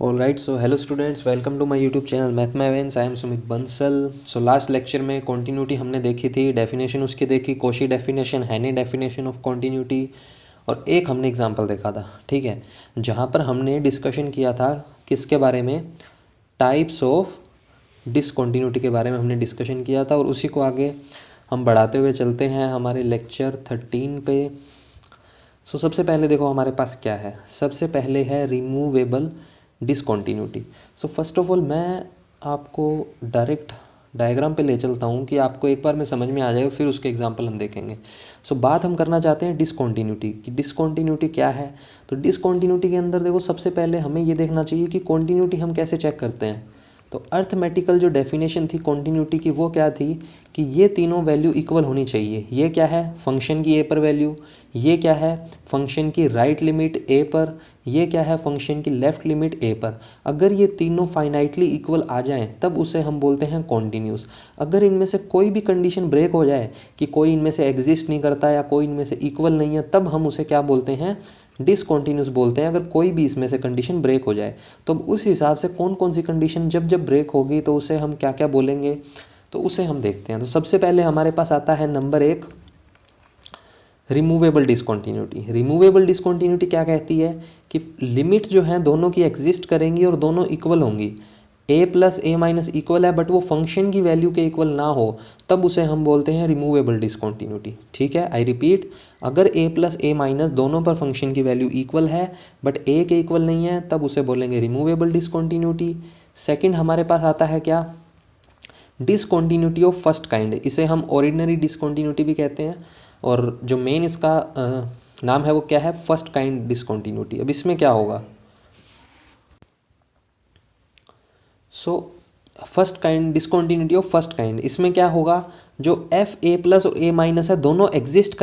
All right, so hello students, welcome to my YouTube channel Mathmavens. I am Sumit Bansal. So last lecture में continuity हमने देखी थी, definition उसकी देखी, Cauchy definition, Heine definition of continuity, और एक हमने एग्जांपल देखा था, ठीक है, जहाँ पर हमने डिस्कशन किया था किसके बारे में, टाइप्स ऑफ डिसकॉन्टीन्यूटी के बारे में हमने डिस्कशन किया था। और उसी को आगे हम बढ़ाते हुए चलते हैं हमारे लेक्चर 13 पे। सो सबसे पहले देखो हमारे पास क्या है, सबसे पहले है removable discontinuity. So first of all मैं आपको डायरेक्ट डायग्राम पे ले चलता हूँ कि आपको एक बार में समझ में आ जाएगा, फिर उसके एग्जांपल हम देखेंगे। सो बात हम करना चाहते हैं डिसकॉन्टीन्यूटी की। डिसकॉन्टीन्यूटी क्या है? तो डिसकॉन्टीन्यूटी के अंदर देखो सबसे पहले हमें ये देखना चाहिए कि कॉन्टीन्यूटी हम कैसे चेक करते हैं। तो अर्थमेटिकल जो डेफिनेशन थी कॉन्टीन्यूटी की वो क्या थी कि ये तीनों वैल्यू इक्वल होनी चाहिए। ये क्या है? फंक्शन की ए पर वैल्यू। ये क्या है? फंक्शन की राइट लिमिट ए पर। ये क्या है? फंक्शन की लेफ्ट लिमिट ए पर। अगर ये तीनों फाइनाइटली इक्वल आ जाएं तब उसे हम बोलते हैं कॉन्टिन्यूस। अगर इनमें से कोई भी कंडीशन ब्रेक हो जाए कि कोई इनमें से एग्जिस्ट नहीं करता या कोई इनमें से इक्वल नहीं है, तब हम उसे क्या बोलते हैं? डिसकॉन्टिन्यूस बोलते हैं। अगर कोई भी इसमें से कंडीशन ब्रेक हो जाए तो उस हिसाब से कौन कौन सी कंडीशन जब जब ब्रेक होगी तो उसे हम क्या क्या बोलेंगे, तो उसे हम देखते हैं। तो सबसे पहले हमारे पास आता है नंबर 1, रिमूवेबल डिसकॉन्टीन्यूटी। रिमूवेबल डिसकॉन्टीन्यूटी क्या कहती है कि लिमिट जो है दोनों की एग्जिस्ट करेंगी और दोनों इक्वल होंगी। a plus A minus equal है बट वो फंक्शन की वैल्यू के इक्वल ना हो, तब उसे हम बोलते हैं रिमूवेबल डिसकॉन्टीन्यूटी। ठीक है, आई रिपीट, अगर a प्लस ए माइनस दोनों पर फंक्शन की वैल्यू इक्वल है बट a के इक्वल नहीं है, तब उसे बोलेंगे रिमूवेबल डिसकॉन्टीन्यूटी। सेकेंड हमारे पास आता है क्या? डिसकॉन्टीन्यूटी ऑफ फर्स्ट काइंड। इसे हम ऑर्डिनरी डिसकॉन्टीन्यूटी भी कहते हैं, और जो मेन इसका नाम है वो क्या है? First kind discontinuity. अब इसमें क्या होगा? So first kind discontinuity of first kind, इसमें क्या होगा? जो एफ ए प्लस और ए माइनस है दोनों एग्जिस्ट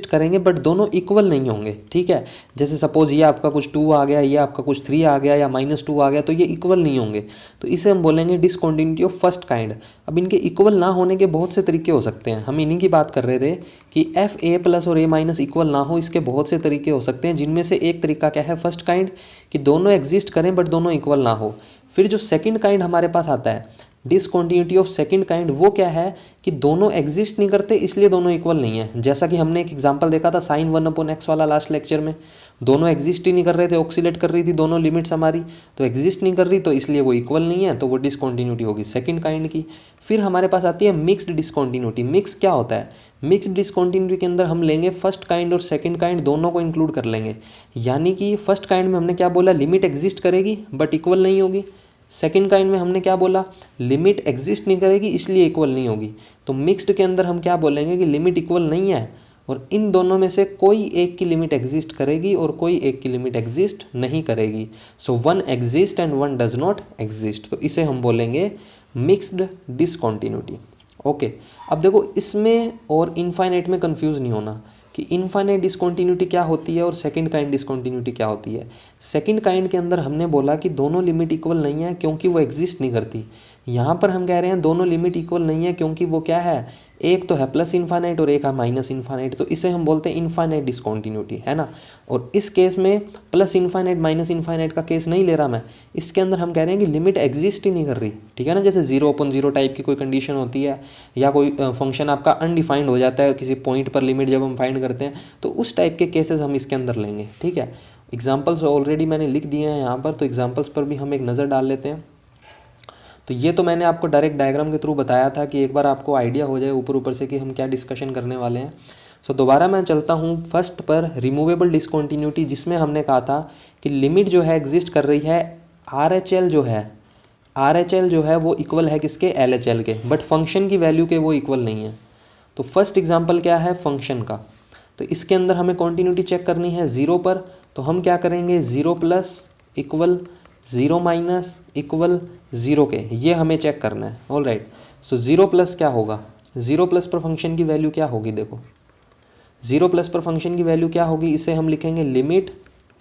करेंगे बट दोनों इक्वल नहीं होंगे। ठीक है, जैसे सपोज ये आपका कुछ 2 आ गया, ये आपका कुछ 3 आ गया या -2 आ गया, तो ये इक्वल नहीं होंगे, तो इसे हम बोलेंगे डिसकॉन्टीन्यूटी ऑफ फर्स्ट काइंड। अब इनके इक्वल ना होने के बहुत से तरीके हो सकते हैं, हम इन्हीं की बात कर रहे थे कि एफ ए प्लस और ए माइनस इक्वल ना हो, इसके बहुत से तरीके हो सकते हैं, जिनमें से एक तरीका क्या है? फर्स्ट काइंड, कि दोनों एग्जिस्ट करें बट दोनों इक्वल ना हो। फिर जो सेकंड काइंड हमारे पास आता है, डिसकॉन्टीन्यूटी ऑफ सेकंड काइंड, वो क्या है कि दोनों एग्जिस्ट नहीं करते इसलिए दोनों इक्वल नहीं है। जैसा कि हमने एक एग्जांपल देखा था साइन 1/x वाला लास्ट लेक्चर में, दोनों एग्जिस्ट ही नहीं कर रहे थे, ऑक्सीलेट कर रही थी दोनों लिमिट्स हमारी, तो एग्जिस्ट नहीं कर रही तो इसलिए वो इक्वल नहीं है, तो वो डिसकॉन्टीन्यूटी होगी सेकंड काइंड की। फिर हमारे पास आती है मिक्स्ड डिसकॉन्टीन्यूटी। मिक्स क्या होता है? मिक्स्ड डिसकॉन्टीन्यूटी के अंदर हम लेंगे फर्स्ट काइंड और सेकंड काइंड दोनों को इंक्लूड कर लेंगे। यानी कि फर्स्ट काइंड में हमने क्या बोला? लिमिट एग्जिस्ट करेगी बट इक्वल नहीं होगी। सेकंड काइंड में हमने क्या बोला? लिमिट एग्जिस्ट नहीं करेगी इसलिए इक्वल नहीं होगी। तो मिक्स्ड के अंदर हम क्या बोलेंगे कि लिमिट इक्वल नहीं है और इन दोनों में से कोई एक की लिमिट एग्जिस्ट करेगी और कोई एक की लिमिट एग्जिस्ट नहीं करेगी। So one exist and one does not exist, तो इसे हम बोलेंगे मिक्स्ड डिसकॉन्टीन्यूटी। ओके, अब देखो इसमें और इनफाइनाइट में कंफ्यूज नहीं होना कि इनफाइनाइट डिसकॉन्टीन्यूटी क्या होती है और सेकंड काइंड डिसकॉन्टीन्यूटी क्या होती है। सेकंड काइंड के अंदर हमने बोला कि दोनों लिमिट इक्वल नहीं है क्योंकि वो एग्जिस्ट नहीं करती। यहाँ पर हम कह रहे हैं दोनों लिमिट इक्वल नहीं है क्योंकि वो क्या है? एक तो है प्लस इनफाइनाइट और एक है माइनस इनफाइनाइट, तो इसे हम बोलते हैं इनफाइनाइट डिसकॉन्टीन्यूटी, है ना। और इस केस में प्लस इनफाइनाइट माइनस इनफाइनाइट का केस नहीं ले रहा मैं, इसके अंदर हम कह रहे हैं कि लिमिट एग्जिस्ट ही नहीं कर रही। ठीक है ना, जैसे 0/0 टाइप की कोई कंडीशन होती है या कोई फंक्शन आपका अनडिफाइंड हो जाता है किसी पॉइंट पर लिमिट जब हम फाइंड करते हैं, तो उस टाइप के केसेस हम इसके अंदर लेंगे। ठीक है, एग्जाम्पल्स ऑलरेडी मैंने लिख दिए हैं यहाँ पर, तो एग्जाम्पल्स पर भी हम एक नज़र डाल लेते हैं। तो ये तो मैंने आपको डायरेक्ट डायग्राम के थ्रू बताया था कि एक बार आपको आइडिया हो जाए ऊपर ऊपर से कि हम क्या डिस्कशन करने वाले हैं। सो दोबारा मैं चलता हूँ फर्स्ट पर, रिमूवेबल डिसकॉन्टीन्यूटी, जिसमें हमने कहा था कि लिमिट जो है एग्जिस्ट कर रही है, RHL जो है वो इक्वल है किसके? LHL के, बट फंक्शन की वैल्यू के वो इक्वल नहीं है। तो फर्स्ट एग्जाम्पल क्या है? फंक्शन का। तो इसके अंदर हमें कॉन्टीन्यूटी चेक करनी है 0 पर, तो हम क्या करेंगे? 0 प्लस इक्वल 0 माइनस इक्वल 0 के, ये हमें चेक करना है। ऑल राइट, सो 0 प्लस क्या होगा? 0 प्लस पर फंक्शन की वैल्यू क्या होगी? देखो 0 प्लस पर फंक्शन की वैल्यू क्या होगी? इसे हम लिखेंगे लिमिट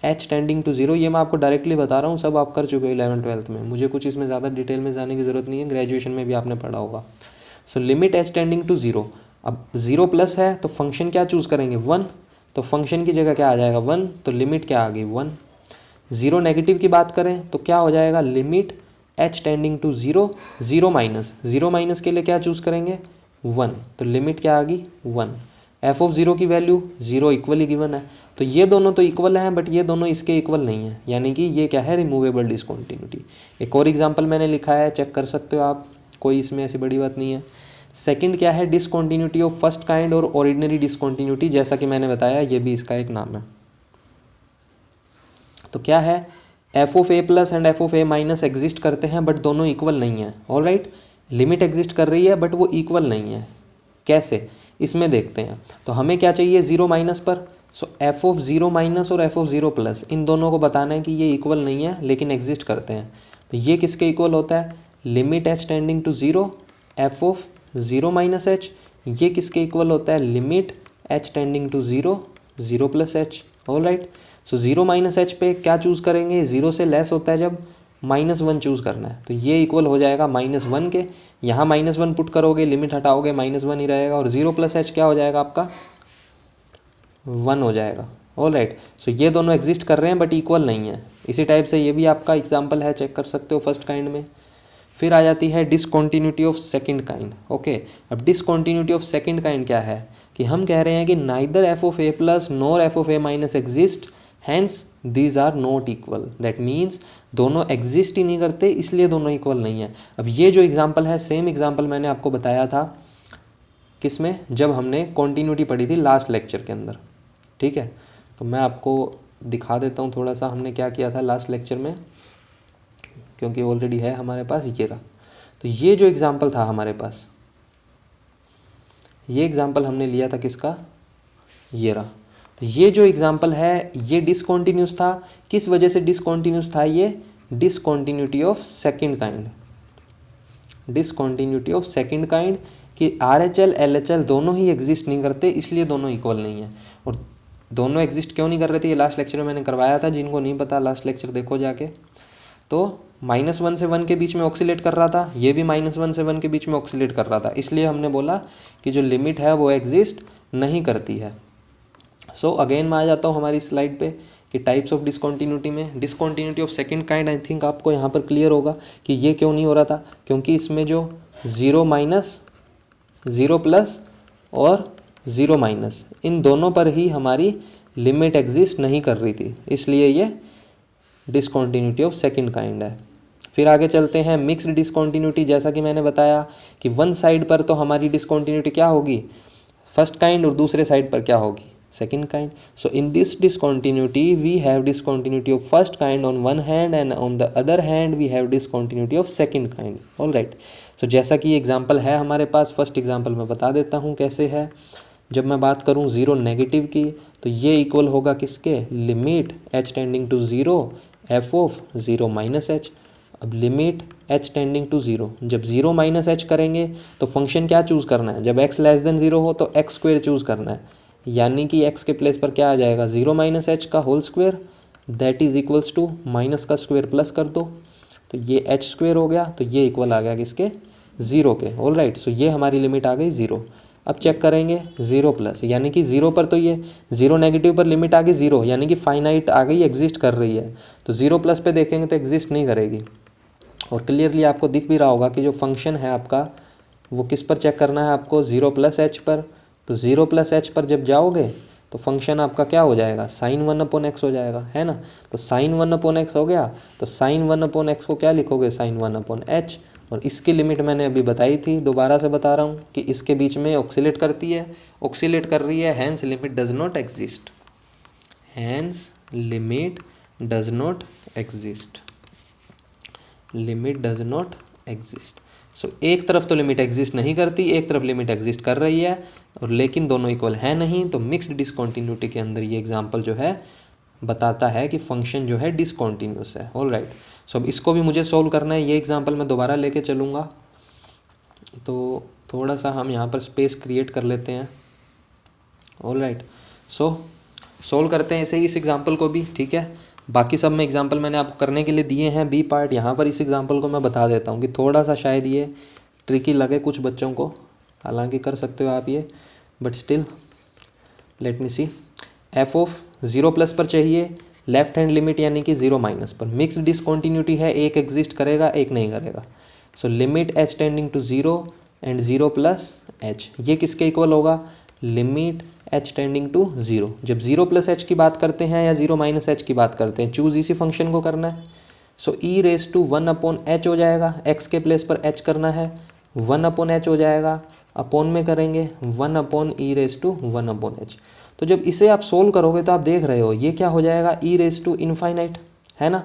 h टेंडिंग टू 0। ये मैं आपको डायरेक्टली बता रहा हूँ, सब आप कर चुके हो 11th-12th में, मुझे कुछ इसमें ज़्यादा डिटेल में जाने की ज़रूरत नहीं है, ग्रेजुएशन में भी आपने पढ़ा होगा। So limit h tending to 0। अब 0 प्लस है तो फंक्शन क्या चूज़ करेंगे? 1, तो फंक्शन की जगह क्या आ जाएगा? 1, तो लिमिट क्या आ गई? 1। ज़ीरो नेगेटिव की बात करें तो क्या हो जाएगा, limit h tending to zero, zero minus के लिए क्या चूज़ करेंगे, 1, तो लिमिट क्या आ गई 1। एफ ऑफ ज़ीरो की वैल्यू 0 इक्वली गिवन है, तो ये दोनों तो इक्वल हैं बट ये दोनों इसके इक्वल नहीं है, यानी कि ये क्या है, रिमूवेबल डिसकंटिन्यूटी। एक और एग्जांपल मैंने लिखा है, चेक कर सकते हो आप, कोई इसमें ऐसी बड़ी बात नहीं है। सेकंड क्या है, डिसकंटिन्यूटी ऑफ फर्स्ट काइंड और ऑर्डिनरी डिसकंटिन्यूटी, जैसा कि मैंने बताया ये भी इसका एक नाम है। तो क्या है, F of a plus and F of a minus exist करते हैं बट दोनों इक्वल नहीं है। ऑलराइट, लिमिट एग्जिस्ट कर रही है बट वो इक्वल नहीं है, कैसे, इसमें देखते हैं। तो हमें क्या चाहिए, ज़ीरो माइनस पर, सो एफ ऑफ ज़ीरो माइनस और एफ ऑफ ज़ीरो प्लस, इन दोनों को बताना है कि ये इक्वल नहीं है लेकिन एग्जिस्ट करते हैं। तो ये किसके इक्वल होता है, limit h tending to zero F of zero minus h, ये किसके इक्वल होता है, limit h tending to zero zero plus h. Alright, so zero minus h पे क्या चूज़ करेंगे, ज़ीरो से लेस होता है जब -1 चूज़ करना है, तो ये इक्वल हो जाएगा -1 के, यहाँ -1 पुट करोगे, लिमिट हटाओगे, -1 ही रहेगा, और ज़ीरो प्लस एच क्या हो जाएगा आपका 1 हो जाएगा। ऑलराइट, सो ये दोनों एग्जिस्ट कर रहे हैं बट इक्वल नहीं है। इसी टाइप से ये भी आपका एग्जाम्पल है, चेक कर सकते हो फर्स्ट काइंड में। फिर आ जाती है discontinuity of second kind. Okay, अब डिसकंटिन्यूटी ऑफ सेकंड काइंड क्या है, कि हम कह रहे हैं कि neither f of a plus nor f of a minus exist, hence these are not equal. That means दोनों एग्जिस्ट ही नहीं करते, इसलिए दोनों इक्वल नहीं है। अब ये जो एग्जाम्पल है, सेम एग्जाम्पल मैंने आपको बताया था किसमें, जब हमने कॉन्टीन्यूटी पढ़ी थी लास्ट लेक्चर के अंदर। ठीक है, तो मैं आपको दिखा देता हूँ थोड़ा सा हमने क्या किया था लास्ट लेक्चर में, क्योंकि ऑलरेडी है हमारे पास, ये रहा। तो ये जो एग्जाम्पल था हमारे पास, ये एग्जाम्पल हमने लिया था किसका, ये रहा। तो ये जो एग्जाम्पल है ये डिसकंटिन्यूस था, किस वजह से डिसकंटिन्यूस था, ये discontinuity of second kind, discontinuity of second kind, कि RHL LHL दोनों ही एग्जिस्ट नहीं करते, इसलिए दोनों इक्वल नहीं है। और दोनों एग्जिस्ट क्यों नहीं कर रहे थे, ये लास्ट लेक्चर में मैंने करवाया था, जिनको नहीं पता लास्ट लेक्चर देखो जाके। तो -1 से 1 के बीच में ऑक्सीलेट कर रहा था, ये भी -1 से 1 के बीच में ऑक्सीलेट कर रहा था, इसलिए हमने बोला कि जो लिमिट है वो एग्जिस्ट नहीं करती है। सो अगेन मैं आ जाता हूँ हमारी स्लाइड पे कि टाइप्स ऑफ डिसकंटिन्यूटी में, discontinuity of second kind, I think आपको यहाँ पर क्लियर होगा कि ये क्यों नहीं हो रहा था, क्योंकि इसमें जो ज़ीरो माइनस, ज़ीरो प्लस और ज़ीरो माइनस, इन दोनों पर ही हमारी लिमिट एग्जिस्ट नहीं कर रही थी, इसलिए ये डिसकंटिन्यूटी ऑफ सेकंड काइंड है। फिर आगे चलते हैं मिक्स्ड डिसकंटिन्यूटी, जैसा कि मैंने बताया कि वन साइड पर तो हमारी डिसकंटिन्यूटी क्या होगी, फर्स्ट काइंड, और दूसरे साइड पर क्या होगी, second kind. So in this discontinuity we have discontinuity of first kind on one hand and on the other hand we have discontinuity of second kind. All right. So जैसा कि example है हमारे पास, first example मैं बता देता हूँ कैसे है। जब मैं बात करूँ ज़ीरो नेगेटिव की, तो ये इक्वल होगा किसके, limit h tending to zero F of zero minus H. अब limit h tending to zero, जब ज़ीरो माइनस एच करेंगे तो फंक्शन क्या चूज़ करना है, जब x लेस देन ज़ीरो हो तो x स्क्वेयर चूज़ करना है, यानी कि x के प्लेस पर क्या आ जाएगा, ज़ीरो माइनस एच का whole square, that is equals to minus का स्क्वेयर प्लस कर दो, तो ये h स्क्वेयर हो गया, तो ये इक्वल आ गया किसके, ज़ीरो के। ऑल राइट, सो ये हमारी लिमिट आ गई ज़ीरो। अब चेक करेंगे ज़ीरो प्लस, यानी कि ज़ीरो पर तो ये ज़ीरो नेगेटिव पर लिमिट आ गई ज़ीरो, यानी कि फाइनाइट आ गई, एग्जिस्ट कर रही है। तो ज़ीरो प्लस पे देखेंगे तो एग्जिस्ट नहीं करेगी। और क्लियरली आपको दिख भी रहा होगा कि जो फंक्शन है आपका वो किस पर चेक करना है आपको, ज़ीरो प्लस एच पर। तो ज़ीरो प्लस एच पर जब जाओगे तो फंक्शन आपका क्या हो जाएगा, साइन 1/x हो जाएगा, है ना। तो साइन 1/x हो गया, तो साइन 1/x को क्या लिखोगे, साइन 1/h। और इसकी लिमिट मैंने अभी बताई थी, दोबारा से बता रहा हूँ कि इसके बीच में ऑक्सीलेट करती है, ऑक्सीलेट कर रही है, hence limit does not exist, hence limit does not exist, limit does not exist. So एक तरफ तो लिमिट एग्जिस्ट नहीं करती, एक तरफ लिमिट एग्जिस्ट कर रही है, और लेकिन दोनों इक्वल है नहीं। तो मिक्स्ड डिसकंटिन्यूटी के अंदर ये एग्जांपल जो है बताता है कि फंक्शन जो है डिसकंटिन्यूस है। ऑल राइट, सो अब इसको भी मुझे सोल्व करना है, ये एग्जांपल मैं दोबारा लेके चलूँगा। तो थोड़ा सा हम यहाँ पर स्पेस क्रिएट कर लेते हैं। ऑल राइट, सो सोल्व करते हैं इसे, इस एग्जाम्पल को भी, ठीक है। बाकी सब में एग्जाम्पल मैंने आपको करने के लिए दिए हैं, बी पार्ट। यहाँ पर इस एग्जाम्पल को मैं बता देता हूँ कि थोड़ा सा शायद ये ट्रिकी लगे कुछ बच्चों को, हालांकि कर सकते हो आप ये, but still let me see. F of zero plus पर चाहिए लेफ्ट हैंड लिमिट यानी कि 0 माइनस पर। मिक्स्ड डिसकॉन्टिन्यूटी है, एक एग्जिस्ट करेगा एक नहीं करेगा। So limit h tending to 0 and 0 plus h, ये किसके इक्वल होगा? Limit h tending to 0। जब 0 प्लस एच की बात करते हैं या 0 माइनस एच की बात करते हैं, चूज इसी फंक्शन को करना है। सो ई रेस टू 1 अपॉन एच हो जाएगा, x के प्लेस पर h करना है, 1 अपॉन एच हो जाएगा, अपॉन में करेंगे 1 upon e raise to 1 upon H. तो जब इसे आप सोल्व करोगे तो आप देख रहे हो ये क्या हो जाएगा, ई रेस टू इनफाइनाइट, है ना।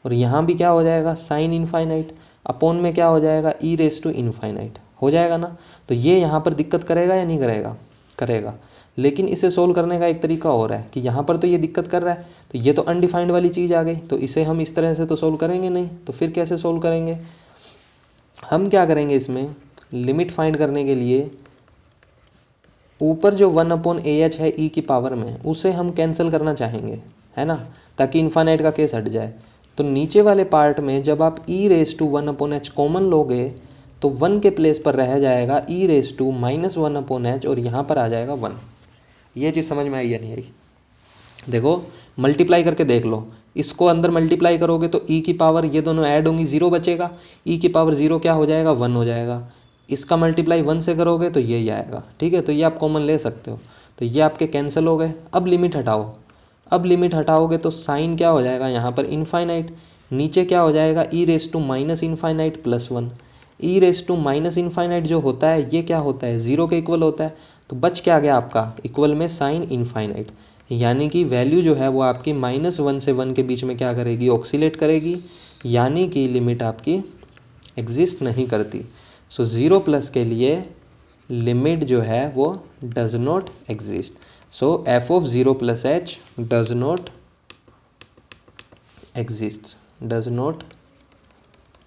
और यहाँ भी क्या हो जाएगा, साइन इनफाइनाइट, अपॉन में क्या हो जाएगा, ई रेस टू इनफाइनाइट हो जाएगा ना। तो ये यहाँ पर दिक्कत करेगा या नहीं करेगा? करेगा। लेकिन इसे सोल्व करने का एक तरीका और है कि यहाँ पर तो ये दिक्कत कर रहा है, तो ये तो अनडिफाइंड वाली चीज़ आ गई, तो इसे हम इस तरह से तो सोल्व करेंगे नहीं। तो फिर कैसे सोल्व करेंगे? हम क्या करेंगे, इसमें लिमिट फाइंड करने के लिए ऊपर जो 1 अपॉन ए एच है ई की पावर में, उसे हम कैंसिल करना चाहेंगे, है ना, ताकि इन्फाइनाइट का केस हट जाए। तो नीचे वाले पार्ट में जब आप e raise to 1 upon H common लोगे तो 1 के प्लेस पर रह जाएगा e raise to minus 1 upon H और यहाँ पर आ जाएगा 1। ये चीज़ समझ में आई या नहीं आई? देखो मल्टीप्लाई करके देख लो, इसको अंदर मल्टीप्लाई करोगे तो ई की पावर ये दोनों ऐड होंगी, 0 बचेगा, ई की पावर 0 क्या हो जाएगा, 1 हो जाएगा। इसका मल्टीप्लाई 1 से करोगे तो यही आएगा, ठीक है। तो ये आप कॉमन ले सकते हो, तो ये आपके कैंसिल हो गए। अब लिमिट हटाओ, अब लिमिट हटाओगे तो साइन क्या हो जाएगा यहाँ पर, इनफाइनाइट, नीचे क्या हो जाएगा, e raise to minus infinite plus 1। E raise to minus infinite जो होता है ये क्या होता है, 0 के इक्वल होता है। तो बच क्या गया आपका, इक्वल में साइन इनफाइनाइट, यानी कि वैल्यू जो है वो आपकी -1 से 1 के बीच में क्या करेगी, ऑक्सीलेट करेगी, यानी कि लिमिट आपकी एग्जिस्ट नहीं करती। सो 0 प्लस के लिए लिमिट जो है वो does not exist. So F of 0 plus H does not exist, does not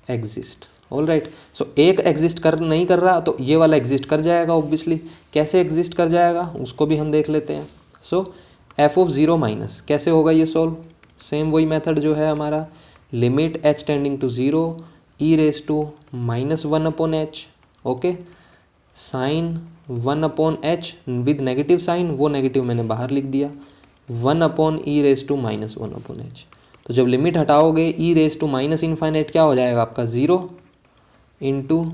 exist. All right. So एक एग्जिस्ट कर नहीं कर रहा तो ये वाला एग्जिस्ट कर जाएगा ऑब्वियसली। कैसे एग्जिस्ट कर जाएगा उसको भी हम देख लेते हैं। सो एफ ऑफ 0 माइनस कैसे होगा ये सोल्व, सेम वही मेथड जो है हमारा, limit h tending to 0 e raise to -1 upon H, okay, sine 1 upon H with negative sine, वो नेगेटिव मैंने बाहर लिख दिया, 1 upon e raise to -1 upon H. तो जब लिमिट हटाओगे e raise to minus infinite क्या हो जाएगा आपका, 0 into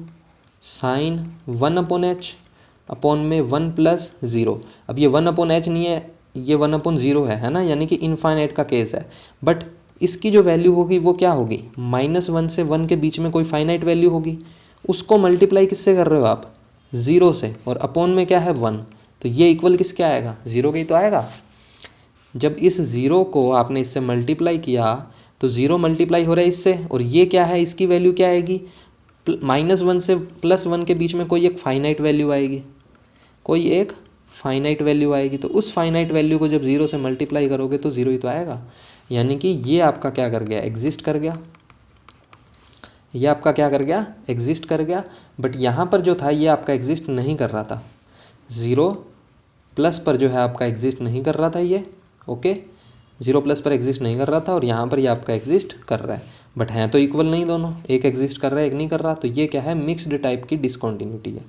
sine 1 upon H upon में 1 प्लस 0। अब ये 1 अपॉन एच नहीं है, ये 1 अपॉन 0 है ना, यानी कि इनफाइनाइट का केस है। बट इसकी जो वैल्यू होगी वो क्या होगी, -1 से 1 के बीच में कोई फाइनाइट वैल्यू होगी, उसको मल्टीप्लाई किससे कर रहे हो आप, 0 से, और अपॉन में क्या है 1, तो ये इक्वल किसके आएगा, 0 के ही तो आएगा। जब इस 0 को आपने इससे मल्टीप्लाई किया तो 0 मल्टीप्लाई हो रहा है इससे, और ये क्या है, इसकी वैल्यू क्या आएगी, -1 से +1 के बीच में कोई एक फाइनाइट वैल्यू आएगी, कोई एक फाइनाइट वैल्यू आएगी। तो उस फाइनाइट वैल्यू को जब 0 से मल्टीप्लाई करोगे तो 0 ही तो आएगा, यानी कि ये आपका क्या कर गया, एग्जिस्ट कर गया, ये आपका क्या कर गया, एग्जिस्ट कर गया। बट यहाँ पर जो था ये आपका एग्जिस्ट नहीं कर रहा था, 0 प्लस पर जो है आपका एग्जिस्ट नहीं कर रहा था ये, ओके, 0 प्लस पर एग्जिस्ट नहीं कर रहा था, और यहाँ पर ये आपका एग्जिस्ट कर रहा है। बट हैं तो इक्वल नहीं दोनों, एक एग्जिस्ट कर रहा है एक नहीं कर रहा, तो ये क्या है, मिक्स्ड टाइप की डिसकॉन्टिन्यूटी है।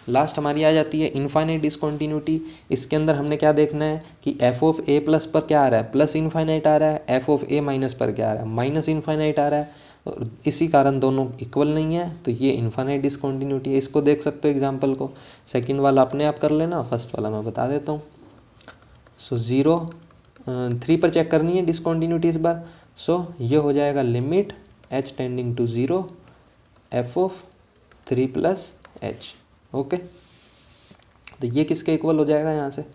लास्ट हमारी आ जाती है इनफाइनाइट डिसकॉन्टिन्यूटी। इसके अंदर हमने क्या देखना है कि एफ ऑफ ए प्लस पर क्या आ रहा है, प्लस इनफाइनाइट आ रहा है, एफ ऑफ ए माइनस पर क्या आ रहा है, माइनस इनफाइनाइट आ रहा है, और इसी कारण दोनों इक्वल नहीं है, तो ये इनफाइनाइट डिसकॉन्टिन्यूटी है। इसको देख सकते हो एग्जाम्पल को, सेकेंड वाला अपने आप कर लेना, फर्स्ट वाला मैं बता देता हूँ। सो 0 3 पर चेक करनी है डिसकॉन्टिन्यूटी इस बार। सो ये हो जाएगा limit h tending to 0 f of 3 plus h, okay. तो ये किसके इक्वल हो जाएगा, यहाँ से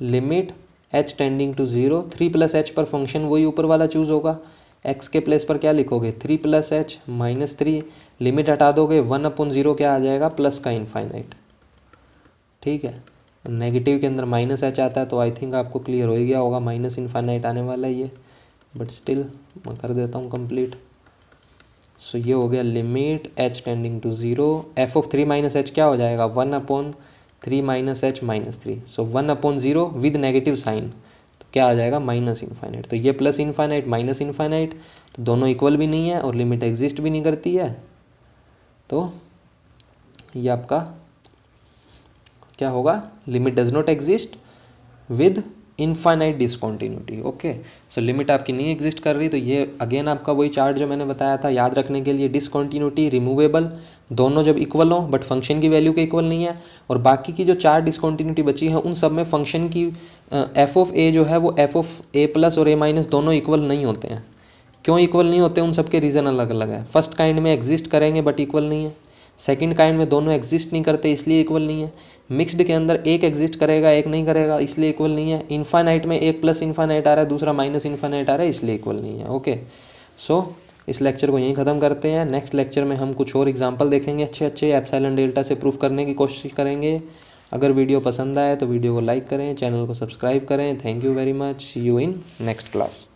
limit h tending to 0 3 plus h पर फंक्शन वही ऊपर वाला चूज होगा, x के प्लेस पर क्या लिखोगे, 3 प्लस एच माइनस 3, लिमिट हटा दोगे 1 अपॉन 0 क्या आ जाएगा, प्लस का इनफाइनाइट, ठीक है। नेगेटिव के अंदर माइनस एच आता है, तो आई थिंक आपको क्लियर हो ही गया होगा, माइनस इनफाइनाइट आने वाला है ये, बट स्टिल मैं कर देता हूँ कंप्लीट। सो ये हो गया limit h tending to 0 f of 3 minus h क्या हो जाएगा, 1 upon 3 minus h minus 3। So 1 upon 0 with negative sign, तो क्या आ जाएगा, माइनस इनफाइनाइट। तो ये प्लस इनफाइनाइट माइनस इनफाइनाइट, तो दोनों इक्वल भी नहीं है और लिमिट एग्जिस्ट भी नहीं करती है, तो ये आपका क्या होगा, limit does not exist with infinite discontinuity. Okay, so limit आपकी नहीं एग्जिस्ट कर रही, तो ये अगेन आपका वही चार्ट जो मैंने बताया था याद रखने के लिए, डिसकॉन्टिन्यूटी, रिमूवेबल, दोनों जब इक्वल हो बट फंक्शन की वैल्यू के इक्वल नहीं है, और बाकी की जो 4 डिसकॉन्टिन्यूटी बची है उन सब में फंक्शन की एफ ऑफ ए जो है वो एफ ऑफ ए प्लस और ए माइनस दोनों इक्वल नहीं होते हैं। क्यों इक्वल नहीं होते, उन सब के रीज़न अलग अलग है। फर्स्ट काइंड में एग्जिस्ट करेंगे बट इक्वल नहीं है, सेकंड काइंड में दोनों एग्जिस्ट नहीं करते इसलिए इक्वल नहीं है, मिक्स्ड के अंदर एक एग्जिस्ट करेगा एक नहीं करेगा इसलिए इक्वल नहीं है, इनफाइनाइट में एक प्लस इनफाइनाइट आ रहा है दूसरा माइनस इनफाइनाइट आ रहा है इसलिए इक्वल नहीं है। ओके, सो इस लेक्चर को यहीं ख़त्म करते हैं। नेक्स्ट लेक्चर में हम कुछ और एग्जांपल देखेंगे अच्छे अच्छे, एप्सिलॉन डेल्टा से प्रूफ करने की कोशिश करेंगे। अगर वीडियो पसंद आए तो वीडियो को लाइक करें, चैनल को सब्सक्राइब करें। Thank you very much, see you in next class.